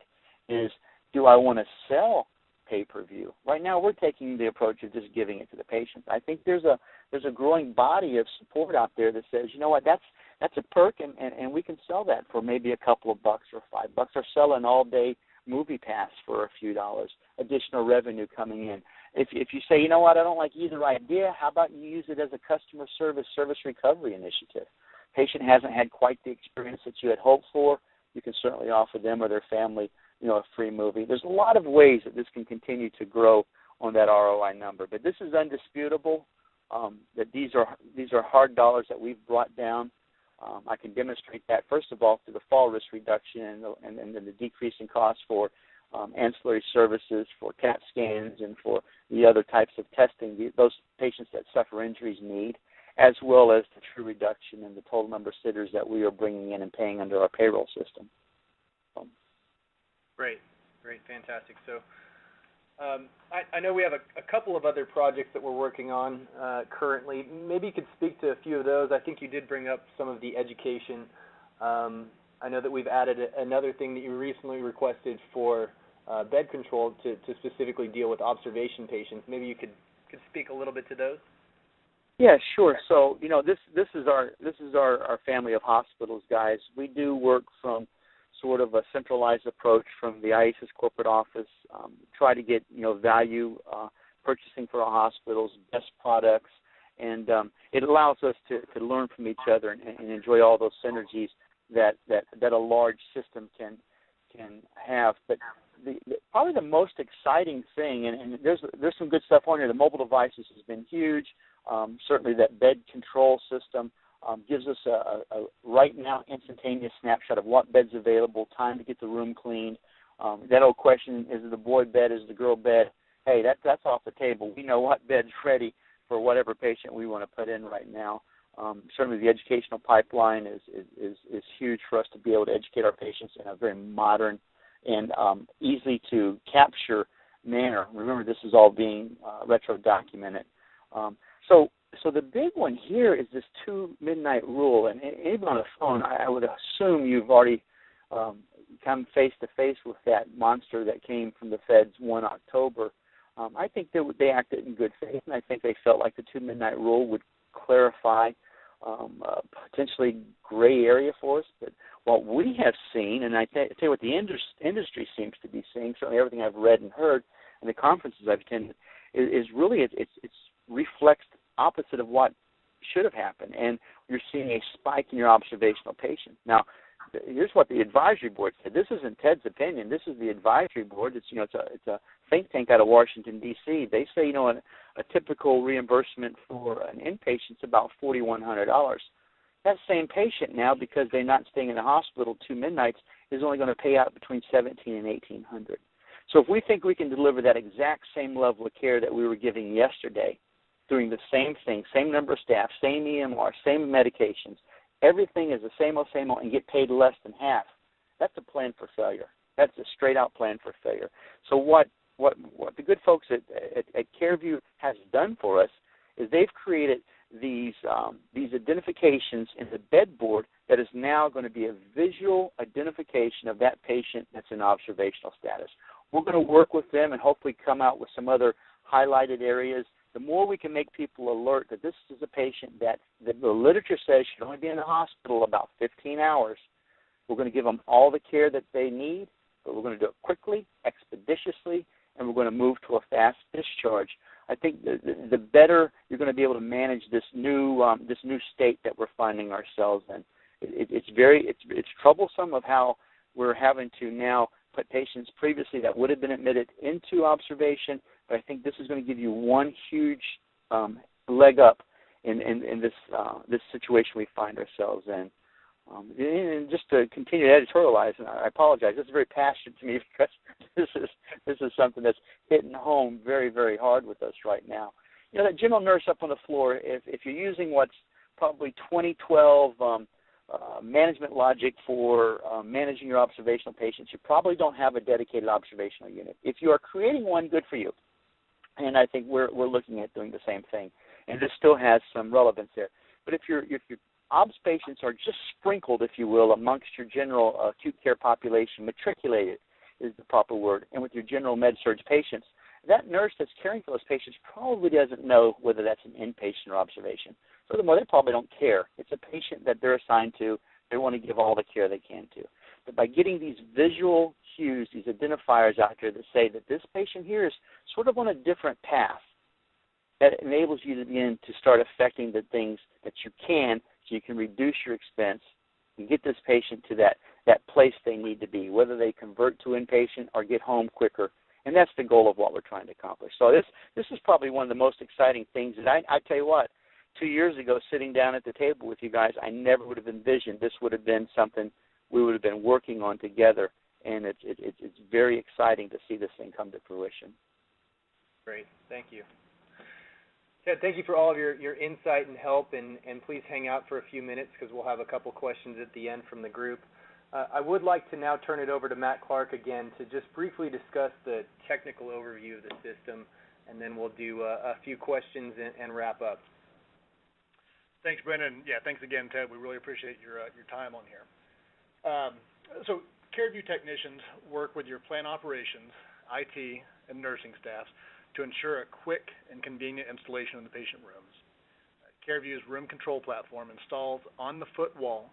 is, do I want to sell pay-per-view? Right now we're taking the approach of just giving it to the patients. I think there's a growing body of support out there that says, you know what, that's a perk, and we can sell that for maybe a couple of bucks or $5, or sell an all-day movie pass for a few dollars, additional revenue coming in. If you say, you know what, I don't like either idea, how about you use it as a customer service recovery initiative? Patient hasn't had quite the experience that you had hoped for. You can certainly offer them or their family, a free movie. There's a lot of ways that this can continue to grow on that ROI number, but this is undisputable. That these are hard dollars that we've brought down. I can demonstrate that, first of all, through the fall risk reduction and then the decrease in costs for ancillary services, for CAT scans, and for the other types of testing those patients that suffer injuries need, as well as the true reduction in the total number of sitters that we are bringing in and paying under our payroll system. Great, fantastic. So I know we have a couple of other projects that we're working on currently. Maybe you could speak to a few of those. I think you did bring up some of the education. I know that we've added another thing that you recently requested for bed control to specifically deal with observation patients. Maybe you could speak a little bit to those. Yeah, sure. So this is our family of hospitals, guys. We do work from sort of a centralized approach from the Iasis corporate office, try to get, value purchasing for our hospitals, best products, and it allows us to learn from each other and enjoy all those synergies that a large system can have. But probably the most exciting thing, and there's some good stuff on here, the mobile devices has been huge. Certainly that bed control system gives us a right now instantaneous snapshot of what bed's available, time to get the room cleaned. That old question, is it the boy bed, is it the girl bed? Hey, that's off the table. We know what bed's ready for whatever patient we want to put in right now. Certainly the educational pipeline is huge for us to be able to educate our patients in a very modern and easy to capture manner. Remember, this is all being retro documented. So So the big one here is this 2 midnight rule, and anybody on the phone, I would assume you've already come face to face with that monster that came from the feds 1 October. I think they acted in good faith, and I think they felt like the 2 midnight rule would clarify potentially gray area for us. But what we have seen, and I tell you what the industry seems to be seeing, certainly everything I've read and heard in the conferences I've attended, is really it's reflects opposite of what should have happened, and you're seeing a spike in your observational patients. Now, here's what the advisory board said. This isn't Ted's opinion. This is the advisory board. It's a think tank out of Washington D.C. They say a typical reimbursement for an inpatient is about $4,100. That same patient now, because they're not staying in the hospital 2 midnights, is only going to pay out between $1,700 and $1,800. So if we think we can deliver that exact same level of care that we were giving yesterday, doing the same thing, same number of staff, same EMR, same medications, everything is the same old, and get paid less than half, that's a plan for failure. That's a straight-out plan for failure. So what the good folks at CareView has done for us is they've created these identifications in the bed board that is now going to be a visual identification of that patient that's in observational status. We're going to work with them and hopefully come out with some other highlighted areas. The more we can make people alert that this is a patient that the literature says should only be in the hospital about 15 hours, we're going to give them all the care that they need, but we're going to do it quickly, expeditiously, and we're going to move to a fast discharge. I think the better you're going to be able to manage this new state that we're finding ourselves in. It's troublesome of how we're having to now put patients previously that would have been admitted into observation, but I think this is going to give you one huge leg up in this situation we find ourselves in. And just to continue to editorialize, and I apologize, this is very passionate to me because this is something that's hitting home very, very hard with us right now. You know, that general nurse up on the floor, if you're using what's probably 2012 management logic for managing your observational patients, you probably don't have a dedicated observational unit. If you are creating one, good for you. And I think we're looking at doing the same thing. And this still has some relevance there. But if your obs patients are just sprinkled, if you will, amongst your general acute care population, matriculated is the proper word, and with your general med-surg patients, that nurse that's caring for those patients probably doesn't know whether that's an inpatient or observation. Furthermore, they probably don't care. It's a patient that they're assigned to. They want to give all the care they can to. But by getting these visual cues, these identifiers out there that say that this patient here is sort of on a different path, that enables you to begin to start affecting the things that you can so you can reduce your expense and get this patient to that place they need to be, whether they convert to inpatient or get home quicker. And that's the goal of what we're trying to accomplish. So this is probably one of the most exciting things that I tell you what, 2 years ago, sitting down at the table with you guys, I never would have envisioned this would have been something we would have been working on together, and it's very exciting to see this thing come to fruition. Great. Thank you. Ted, thank you for all of your insight and help, and please hang out for a few minutes because we'll have a couple questions at the end from the group. I would like to now turn it over to Matt Clark again to just briefly discuss the technical overview of the system, and then we'll do a few questions and wrap up. Thanks, Brendan. Yeah, thanks again, Ted. We really appreciate your time on here. So CareView technicians work with your plant operations, IT, and nursing staffs to ensure a quick and convenient installation in the patient rooms. CareView's room control platform installs on the foot wall,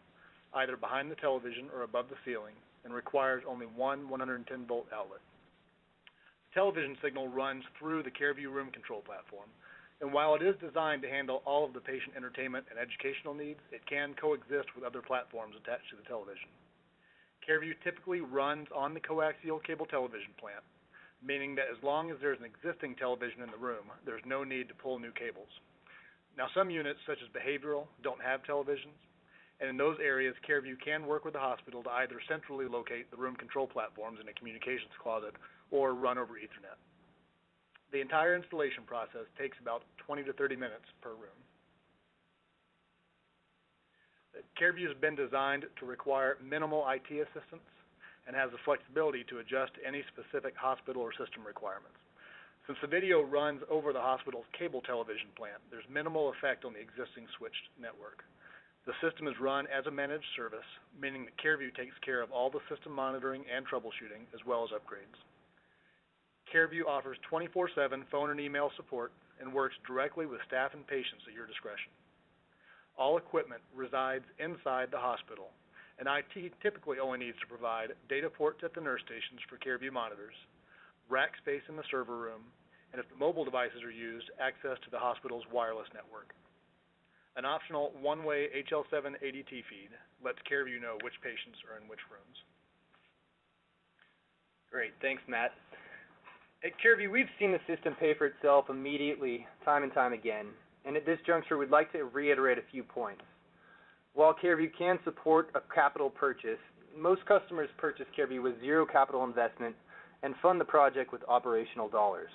either behind the television or above the ceiling, and requires only one 110-volt outlet. The television signal runs through the CareView room control platform, and while it is designed to handle all of the patient entertainment and educational needs, it can coexist with other platforms attached to the television. CareView typically runs on the coaxial cable television plant, meaning that as long as there's an existing television in the room, there's no need to pull new cables. Now, some units, such as behavioral, don't have televisions, and in those areas, CareView can work with the hospital to either centrally locate the room control platforms in a communications closet or run over Ethernet. The entire installation process takes about 20 to 30 minutes per room. CareView has been designed to require minimal IT assistance and has the flexibility to adjust to any specific hospital or system requirements. Since the video runs over the hospital's cable television plant, there's minimal effect on the existing switched network. The system is run as a managed service, meaning that CareView takes care of all the system monitoring and troubleshooting, as well as upgrades. CareView offers 24/7 phone and email support and works directly with staff and patients at your discretion. All equipment resides inside the hospital, and IT typically only needs to provide data ports at the nurse stations for CareView monitors, rack space in the server room, and if the mobile devices are used, access to the hospital's wireless network. An optional one-way HL7 ADT feed lets CareView know which patients are in which rooms. Great, thanks, Matt. At CareView, we've seen the system pay for itself immediately, time and time again, and at this juncture, we'd like to reiterate a few points. While CareView can support a capital purchase, most customers purchase CareView with zero capital investment and fund the project with operational dollars.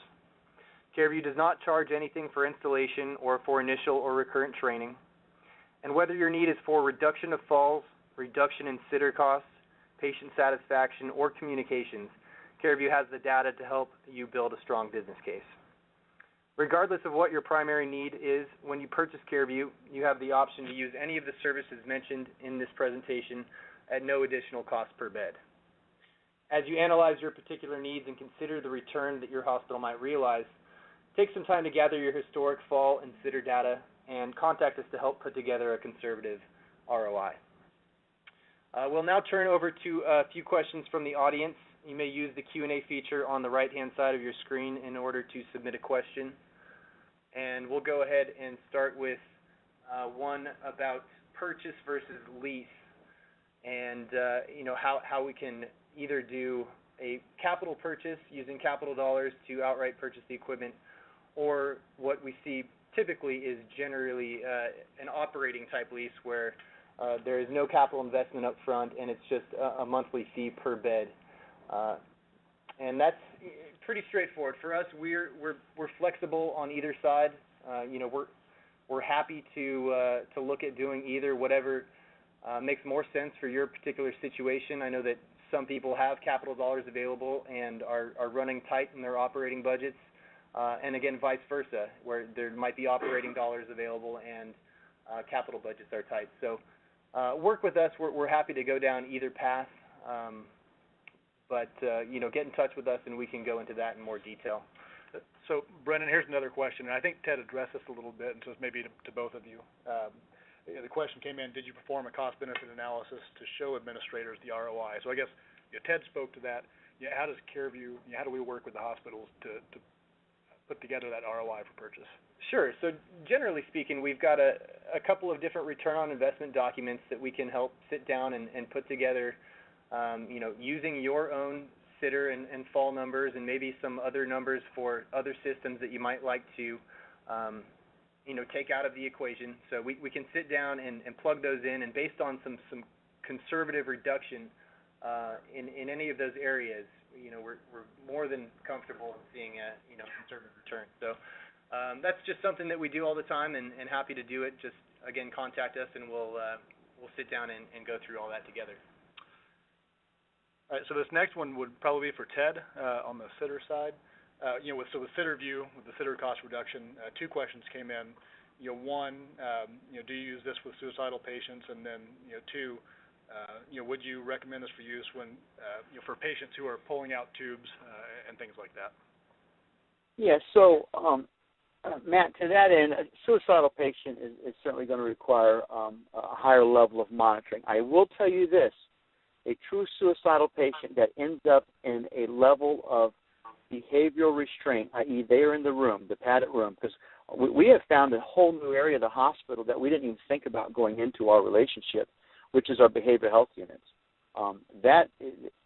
CareView does not charge anything for installation or for initial or recurrent training. And whether your need is for reduction of falls, reduction in sitter costs, patient satisfaction, or communications, CareView has the data to help you build a strong business case. Regardless of what your primary need is, when you purchase CareView, you have the option to use any of the services mentioned in this presentation at no additional cost per bed. As you analyze your particular needs and consider the return that your hospital might realize, take some time to gather your historic fall and sitter data and contact us to help put together a conservative ROI. We'll now turn over to a few questions from the audience. You may use the Q&A feature on the right-hand side of your screen in order to submit a question. And we'll go ahead and start with one about purchase versus lease, and how we can either do a capital purchase using capital dollars to outright purchase the equipment, or what we see typically is generally an operating type lease where there is no capital investment up front and it's just a monthly fee per bed. And that's pretty straightforward. For us, we're flexible on either side. We're happy to look at doing either, whatever makes more sense for your particular situation. I know that some people have capital dollars available and are running tight in their operating budgets. And again, vice versa, where there might be operating dollars available and capital budgets are tight. So work with us. We're happy to go down either path. But get in touch with us and we can go into that in more detail. So, Brendan, here's another question, and I think Ted addressed this a little bit, and so it's maybe to both of you. The question came in, did you perform a cost-benefit analysis to show administrators the ROI? So I guess Ted spoke to that. How does CareView, how do we work with the hospitals to put together that ROI for purchase? Sure. So generally speaking, we've got a couple of different return on investment documents that we can help sit down and put together, using your own sitter and fall numbers and maybe some other numbers for other systems that you might like to, take out of the equation. So we can sit down and plug those in, and based on some conservative reduction in any of those areas, we're more than comfortable seeing a conservative return. So that's just something that we do all the time, and happy to do it. Just again, contact us and we'll sit down and go through all that together. All right, so this next one would probably be for Ted on the sitter side. With SitterView, with the sitter cost reduction, two questions came in. One, do you use this with suicidal patients? And then, two, would you recommend this for use when, for patients who are pulling out tubes and things like that? Yeah, so, Matt, to that end, a suicidal patient is certainly going to require a higher level of monitoring. I will tell you this. A true suicidal patient that ends up in a level of behavioral restraint, i.e. they are in the room, the padded room, because we have found a whole new area of the hospital that we didn't even think about going into our relationship, which is our behavioral health units.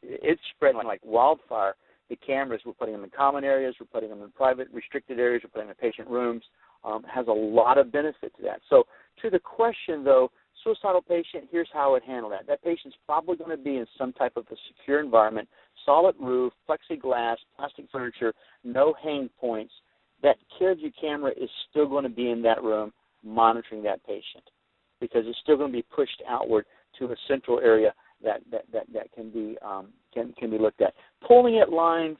It's spreading like wildfire. The cameras, we're putting them in common areas, we're putting them in private restricted areas, we're putting them in patient rooms, has a lot of benefit to that. So to the question, though, suicidal patient, here's how I would handle that. That patient's probably going to be in some type of a secure environment, solid roof, plexiglass, plastic furniture, no hang points. That CareView camera is still going to be in that room monitoring that patient, because it's still going to be pushed outward to a central area that can be looked at. Pulling at lines,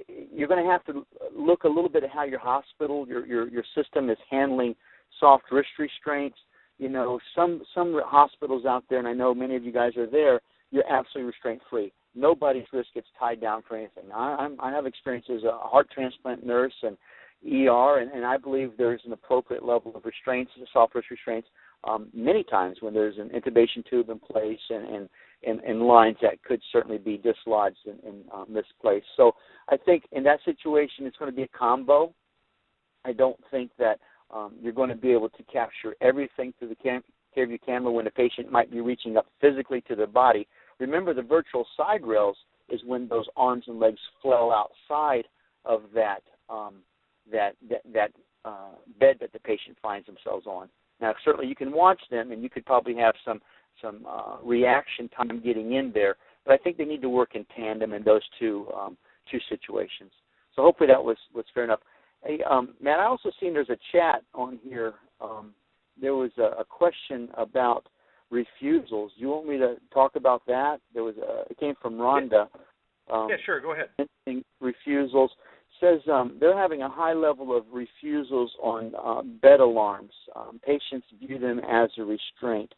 you're going to have to look a little bit at how your hospital, your system is handling soft wrist restraints. You know, some hospitals out there, and I know many of you guys are there, you're absolutely restraint-free. Nobody's wrist gets tied down for anything. I have experience as a heart transplant nurse and ER, and I believe there's an appropriate level of restraints, soft wrist restraints, many times when there's an intubation tube in place and lines that could certainly be dislodged and misplaced. So I think in that situation it's going to be a combo. I don't think that you're going to be able to capture everything through the CareView camera when the patient might be reaching up physically to their body. Remember, the virtual side rails is when those arms and legs flail outside of that bed that the patient finds themselves on. Now, certainly you can watch them, and you could probably have some reaction time getting in there, but I think they need to work in tandem in those two situations. So hopefully that was fair enough. Hey, Matt, I also seen there's a chat on here. There was a question about refusals. Do you want me to talk about that? It came from Rhonda. Yeah, sure. Go ahead. Refusals. Says they're having a high level of refusals on bed alarms. Patients view them as a restraint.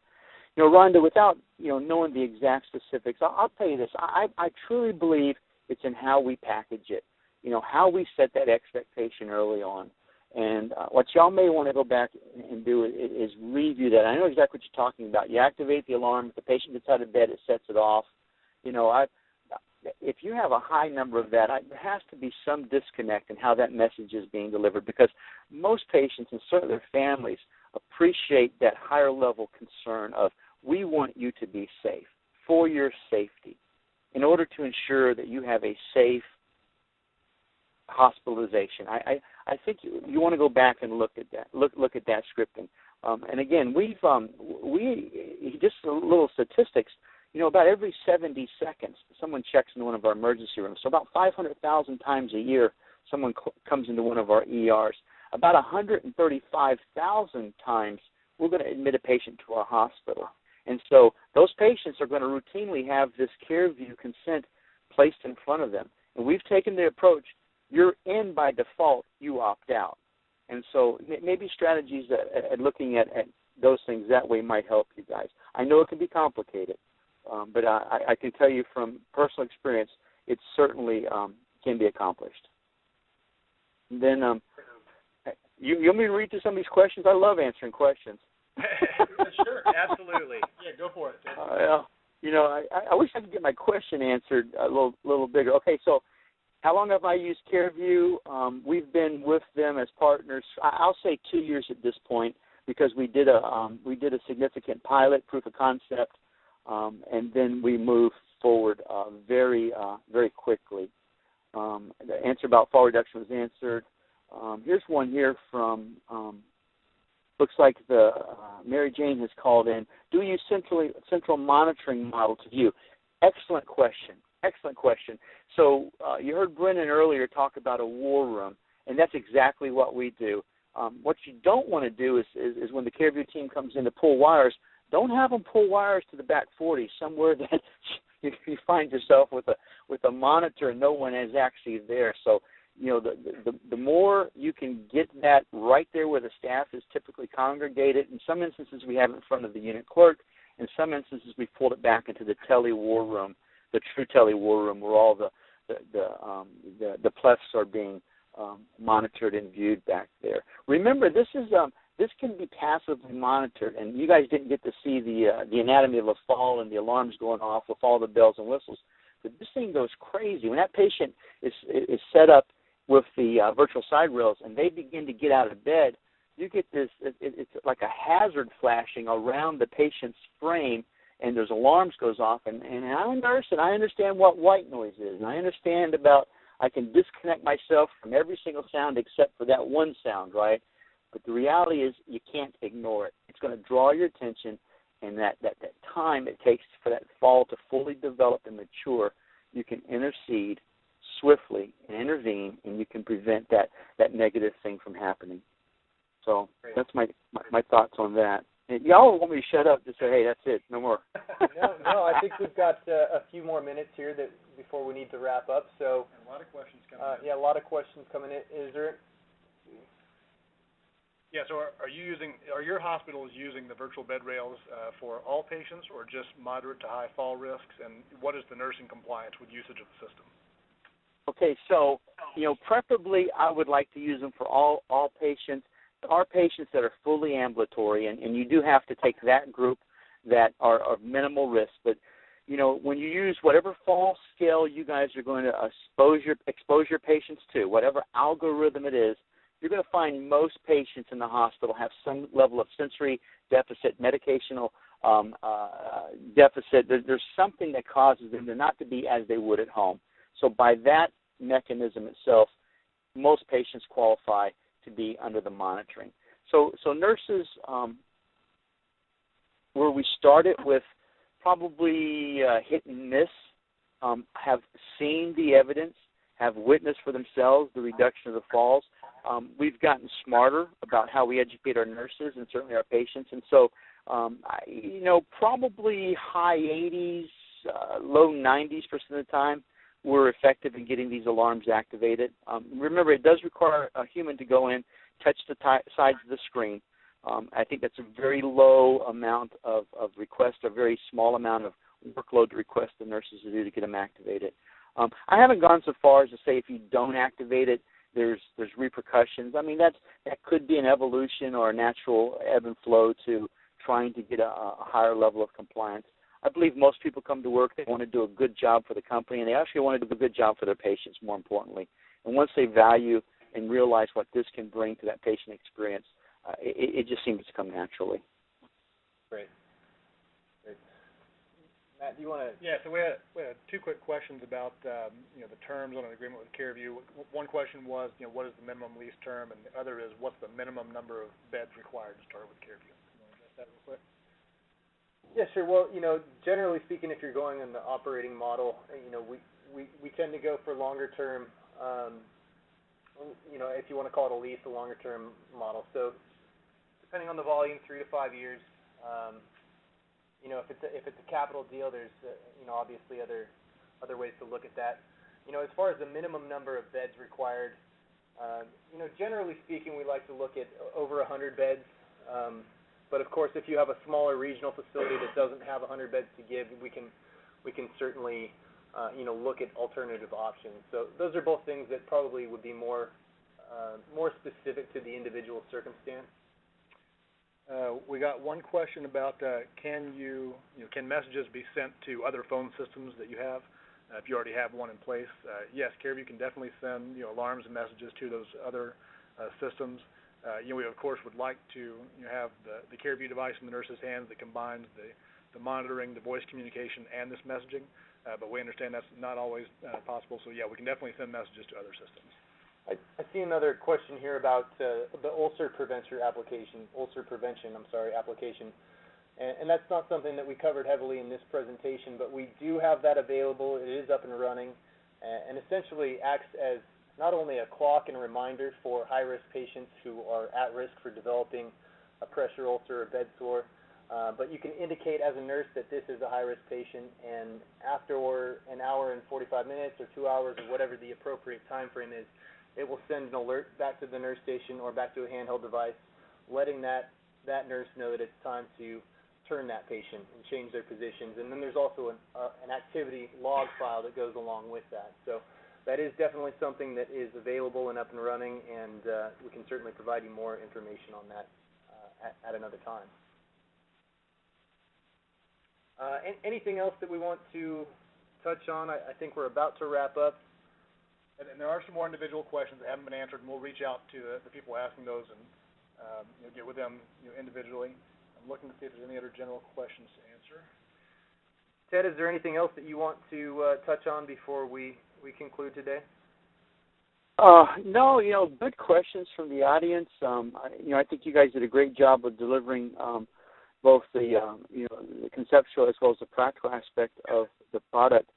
You know, Rhonda, without knowing the exact specifics, I'll tell you this. I truly believe it's in how we package it. You know, how we set that expectation early on. And what y'all may want to go back and do is review that. I know exactly what you're talking about. You activate the alarm. If the patient gets out of bed, it sets it off. You know, if you have a high number of that, there has to be some disconnect in how that message is being delivered, because most patients and certainly their families appreciate that higher level concern of, we want you to be safe for your safety in order to ensure that you have a safe hospitalization. I think you want to go back and look at that. Look at that scripting. And again, we just a little statistics. You know, about every 70 seconds, someone checks into one of our emergency rooms. So about 500,000 times a year, someone comes into one of our ERs. About 135,000 times, we're going to admit a patient to our hospital. And so those patients are going to routinely have this CareView consent placed in front of them. And we've taken the approach, you're in by default, you opt out. And so maybe strategies at looking at those things that way might help you guys. I know it can be complicated. But I can tell you from personal experience, it certainly can be accomplished. And then you want me to read through some of these questions? I love answering questions. Sure, absolutely. Yeah, go for it. You know, I wish I could get my question answered a little bigger. Okay, so how long have I used CareView? We've been with them as partners, I'll say 2 years at this point, because we did a significant pilot, proof of concept, and then we moved forward very quickly. The answer about fall reduction was answered. Here's one here from, looks like the Mary Jane has called in. Do you use central monitoring model to view? Excellent question. So you heard Brennan earlier talk about a war room, and that's exactly what we do. What you don't want to do is when the CareView team comes in to pull wires, don't have them pull wires to the back 40, somewhere that you find yourself with a monitor and no one is actually there. So, you know, the more you can get that right there where the staff is typically congregated. In some instances, we have it in front of the unit clerk. In some instances, we pulled it back into the tele war room, the true tele war room, where all the pleths are being monitored and viewed back there. Remember, this can be passively monitored, and you guys didn't get to see the anatomy of a fall and the alarms going off with all the bells and whistles. But this thing goes crazy. When that patient is set up with the virtual side rails and they begin to get out of bed, you get this, it's like a hazard flashing around the patient's frame, and there's alarms goes off. And I'm a nurse, and I understand what white noise is, and I understand about I can disconnect myself from every single sound except for that one sound, right? But the reality is you can't ignore it. It's going to draw your attention, and that time it takes for that fall to fully develop and mature, you can intercede swiftly and intervene, and you can prevent that negative thing from happening. So that's my thoughts on that. And y'all want me to shut up, just say, hey, that's it, no more. No, I think we've got a few more minutes here before we need to wrap up. So and a lot of questions coming in. Yeah, a lot of questions coming in. Is there? Yeah. So are your hospitals using the virtual bed rails for all patients, or just moderate to high fall risks? And what is the nursing compliance with usage of the system? Okay, so preferably I would like to use them for all patients. There are patients that are fully ambulatory, and you do have to take that group that are of minimal risk. But when you use whatever fall scale you guys are going to expose your patients to, whatever algorithm it is, you're going to find most patients in the hospital have some level of sensory deficit, medicational deficit. There's something that causes them to not to be as they would at home. So by that mechanism itself, most patients qualify to be under the monitoring. So nurses, where we started with probably hit and miss, have seen the evidence, have witnessed for themselves the reduction of the falls. We've gotten smarter about how we educate our nurses and certainly our patients. And so, probably high 80s, low 90s% of the time, we're effective in getting these alarms activated. Remember, it does require a human to go in, touch the sides of the screen. I think that's a very low amount of request, a very small amount of workload to request the nurses to do to get them activated. I haven't gone so far as to say if you don't activate it, there's repercussions. I mean, that could be an evolution or a natural ebb and flow to trying to get a higher level of compliance. I believe most people come to work, they want to do a good job for the company, and they actually want to do a good job for their patients, more importantly. And once they value and realize what this can bring to that patient experience, it just seems to come naturally. Great. Matt, do you want to? Yeah, so we had two quick questions about the terms on an agreement with CareView. One question was, what is the minimum lease term, and the other is, what's the minimum number of beds required to start with CareView? You want to address that real quick? Yeah, sure. Well, generally speaking, if you're going in the operating model, we tend to go for longer term. If you want to call it a lease, a longer term model. So, depending on the volume, 3 to 5 years. If it's a capital deal, there's obviously other ways to look at that. As far as the minimum number of beds required, generally speaking, we like to look at over 100 beds. But of course, if you have a smaller regional facility that doesn't have 100 beds to give, we can certainly look at alternative options. So those are both things that probably would be more specific to the individual circumstance. We got one question about can messages be sent to other phone systems that you have if you already have one in place? Yes, CareView can definitely send alarms and messages to those other systems. We of course would like to have the CareView device in the nurse's hands that combines the monitoring, the voice communication, and this messaging. But we understand that's not always possible. So yeah, we can definitely send messages to other systems. I see another question here about the ulcer prevention application, and that's not something that we covered heavily in this presentation, but we do have that available. It is up and running, and essentially acts as not only a clock and a reminder for high-risk patients who are at risk for developing a pressure ulcer or bed sore, but you can indicate as a nurse that this is a high-risk patient, and after an hour and 45 minutes or 2 hours or whatever the appropriate time frame is, it will send an alert back to the nurse station or back to a handheld device, letting that nurse know that it's time to turn that patient and change their positions. And then there's also an activity log file that goes along with that. So that is definitely something that is available and up and running, and we can certainly provide you more information on that at another time. Anything else that we want to touch on? I think we're about to wrap up. And there are some more individual questions that haven't been answered, and we'll reach out to the people asking those and get with them individually. I'm looking to see if there's any other general questions to answer. Ted, is there anything else that you want to touch on before we conclude today? No, good questions from the audience. I think you guys did a great job of delivering both the the conceptual as well as the practical aspect of the product.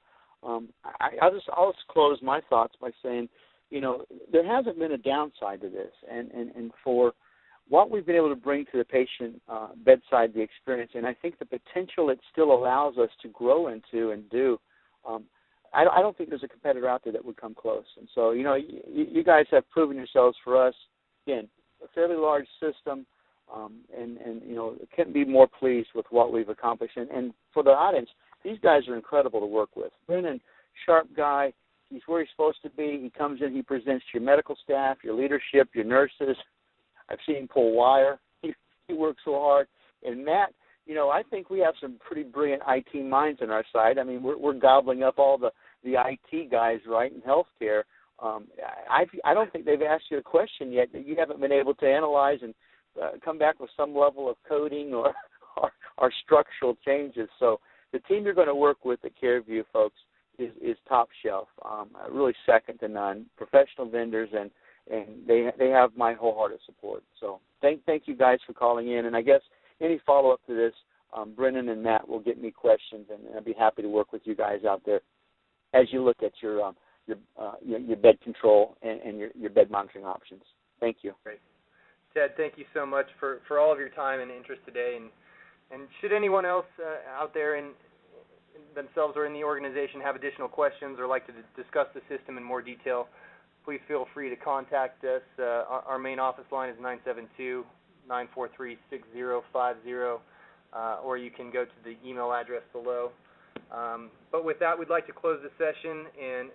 I'll just close my thoughts by saying, there hasn't been a downside to this, and for what we've been able to bring to the patient bedside, the experience, and I think the potential it still allows us to grow into and do, I don't think there's a competitor out there that would come close. And so, you guys have proven yourselves for us, again, a fairly large system, and couldn't be more pleased with what we've accomplished. And for the audience, these guys are incredible to work with. Brennan, sharp guy. He's where he's supposed to be. He comes in, he presents to your medical staff, your leadership, your nurses. I've seen him pull wire. He works so hard. And Matt, I think we have some pretty brilliant IT minds on our side. I mean, we're gobbling up all the IT guys, right, in healthcare. I don't think they've asked you a question yet that you haven't been able to analyze and come back with some level of coding or structural changes. So the team you're going to work with at CareView, folks, is top shelf, really second to none, professional vendors, and they have my wholehearted support. So thank you guys for calling in, and I guess any follow-up to this, Brennan and Matt will get me questions, and I'd be happy to work with you guys out there as you look at your bed control and your bed monitoring options. Thank you. Great. Ted, thank you so much for all of your time and interest today, and should anyone else out there themselves or in the organization have additional questions or like to discuss the system in more detail, please feel free to contact us. Our main office line is 972-943-6050, or you can go to the email address below. But with that, we'd like to close the session,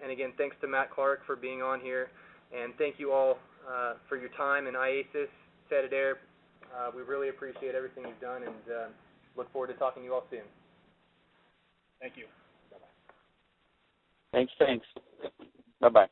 and again, thanks to Matt Clark for being on here, and thank you all for your time in Iasis, Ted, Adair. We really appreciate everything you've done, and look forward to talking to you all soon. Thank you. Thanks. Bye-bye.